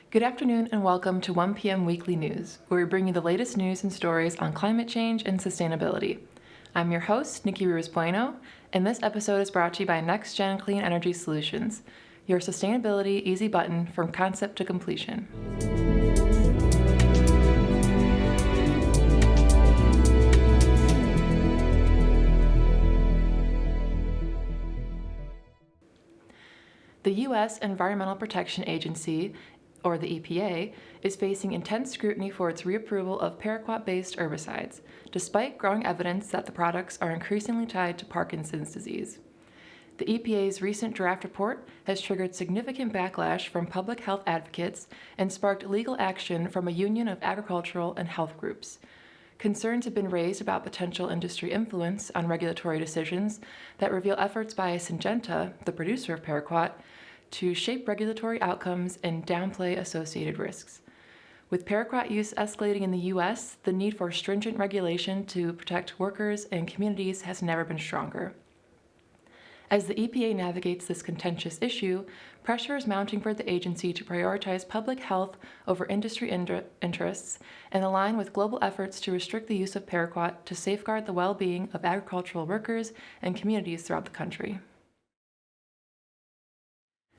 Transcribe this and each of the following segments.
Good afternoon and welcome to 1 p.m. Weekly News, where we bring you the latest news and stories on climate change and sustainability. I'm your host, Nicki Bueno, and this episode is brought to you by Next Gen Clean Energy Solutions, your sustainability easy button from concept to completion. The U.S. Environmental Protection Agency, or the EPA, is facing intense scrutiny for its reapproval of paraquat-based herbicides, despite growing evidence that the products are increasingly tied to Parkinson's disease. The EPA's recent draft report has triggered significant backlash from public health advocates and sparked legal action from a union of agricultural and health groups. Concerns have been raised about potential industry influence on regulatory decisions that reveal efforts by Syngenta, the producer of paraquat, to shape regulatory outcomes and downplay associated risks. With paraquat use escalating in the U.S., the need for stringent regulation to protect workers and communities has never been stronger. As the EPA navigates this contentious issue, pressure is mounting for the agency to prioritize public health over industry interests and align with global efforts to restrict the use of paraquat to safeguard the well-being of agricultural workers and communities throughout the country.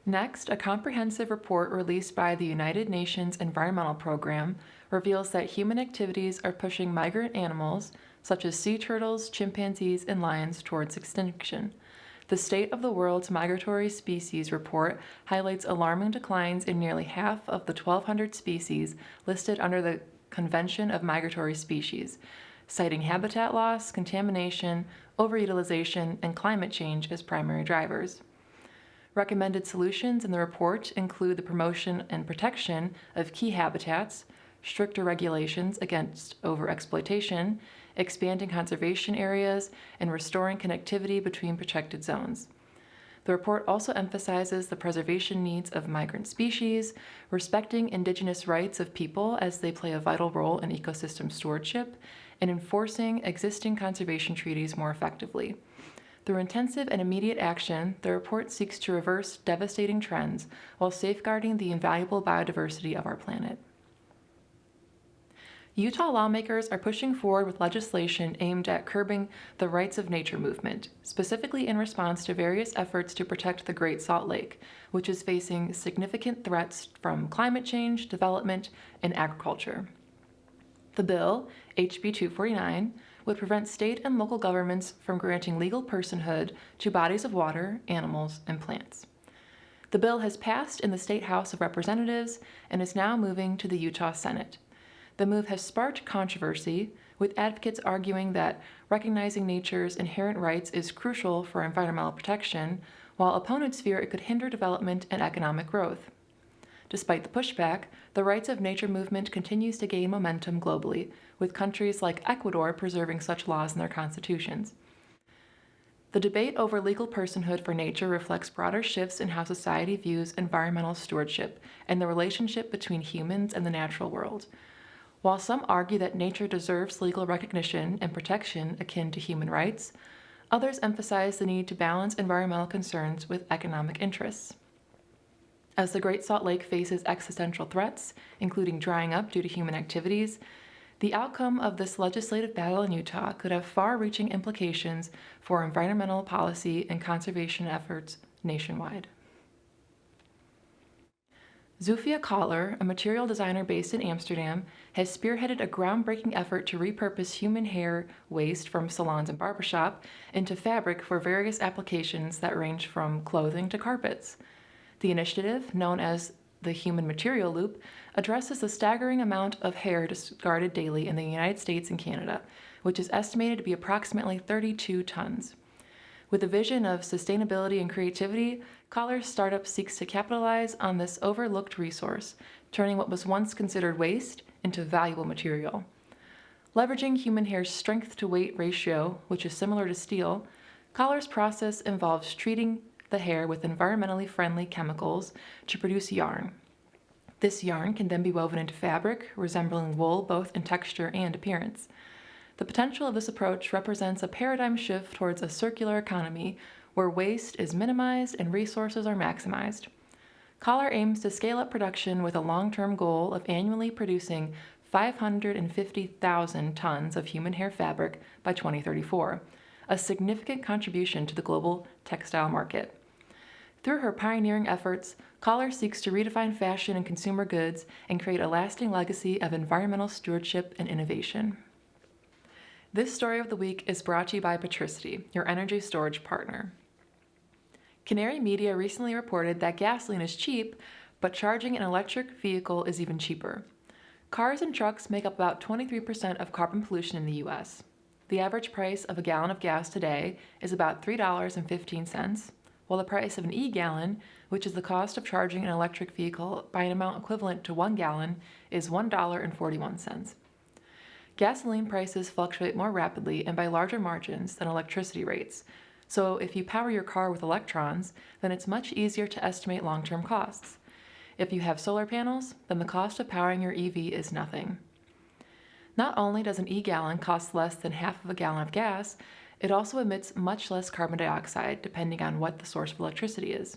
Next, a comprehensive report released by the United Nations Environmental Program reveals that human activities are pushing migrant animals, such as sea turtles, chimpanzees, and lions, towards extinction. The State of the World's Migratory Species report highlights alarming declines in nearly half of the 1,200 species listed under the Convention of Migratory Species, citing habitat loss, contamination, overutilization, and climate change as primary drivers. Recommended solutions in the report include the promotion and protection of key habitats, stricter regulations against overexploitation, expanding conservation areas, and restoring connectivity between protected zones. The report also emphasizes the preservation needs of migrant species, respecting indigenous rights of people as they play a vital role in ecosystem stewardship, and enforcing existing conservation treaties more effectively. Through intensive and immediate action, the report seeks to reverse devastating trends while safeguarding the invaluable biodiversity of our planet. Utah lawmakers are pushing forward with legislation aimed at curbing the rights of nature movement, specifically in response to various efforts to protect the Great Salt Lake, which is facing significant threats from climate change, development, and agriculture. The bill, HB 249, would prevent state and local governments from granting legal personhood to bodies of water, animals, and plants. The bill has passed in the State House of Representatives and is now moving to the Utah Senate. The move has sparked controversy, with advocates arguing that recognizing nature's inherent rights is crucial for environmental protection, while opponents fear it could hinder development and economic growth. Despite the pushback, the rights of nature movement continues to gain momentum globally, with countries like Ecuador preserving such laws in their constitutions. The debate over legal personhood for nature reflects broader shifts in how society views environmental stewardship and the relationship between humans and the natural world. While some argue that nature deserves legal recognition and protection akin to human rights, others emphasize the need to balance environmental concerns with economic interests. As the Great Salt Lake faces existential threats, including drying up due to human activities, the outcome of this legislative battle in Utah could have far-reaching implications for environmental policy and conservation efforts nationwide. Zufia Koller, a material designer based in Amsterdam, has spearheaded a groundbreaking effort to repurpose human hair waste from salons and barbershop into fabric for various applications that range from clothing to carpets. The initiative, known as the Human Material Loop, addresses the staggering amount of hair discarded daily in the United States and Canada, which is estimated to be approximately 32 tons. With a vision of sustainability and creativity, Koller's startup seeks to capitalize on this overlooked resource, turning what was once considered waste into valuable material. Leveraging human hair's strength-to-weight ratio, which is similar to steel, Koller's process involves treating the hair with environmentally friendly chemicals to produce yarn. This yarn can then be woven into fabric, resembling wool both in texture and appearance. The potential of this approach represents a paradigm shift towards a circular economy where waste is minimized and resources are maximized. Collar aims to scale up production with a long-term goal of annually producing 550,000 tons of human hair fabric by 2034, a significant contribution to the global textile market. Through her pioneering efforts, Collar seeks to redefine fashion and consumer goods and create a lasting legacy of environmental stewardship and innovation. This story of the week is brought to you by Batricity, your energy storage partner. Canary Media recently reported that gasoline is cheap, but charging an electric vehicle is even cheaper. Cars and trucks make up about 23% of carbon pollution in the U.S. The average price of a gallon of gas today is about $3.15, while the price of an e-gallon, which is the cost of charging an electric vehicle by an amount equivalent to 1 gallon, is $1.41. Gasoline prices fluctuate more rapidly and by larger margins than electricity rates, so if you power your car with electrons, then it's much easier to estimate long-term costs. If you have solar panels, then the cost of powering your EV is nothing. Not only does an e-gallon cost less than half of a gallon of gas, it also emits much less carbon dioxide depending on what the source of electricity is.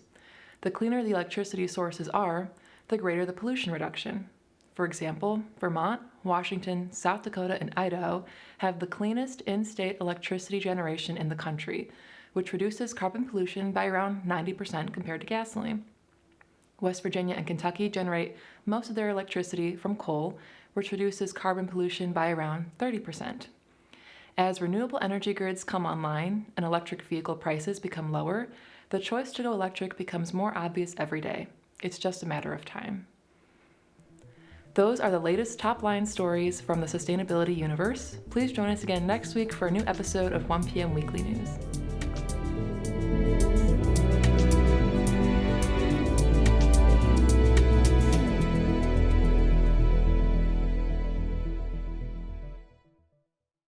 The cleaner the electricity sources are, the greater the pollution reduction. For example, Vermont, Washington, South Dakota, and Idaho have the cleanest in-state electricity generation in the country, which reduces carbon pollution by around 90% compared to gasoline. West Virginia and Kentucky generate most of their electricity from coal, which reduces carbon pollution by around 30%. As renewable energy grids come online and electric vehicle prices become lower, the choice to go electric becomes more obvious every day. It's just a matter of time. Those are the latest top-line stories from the sustainability universe. Please join us again next week for a new episode of 1 p.m. Weekly News.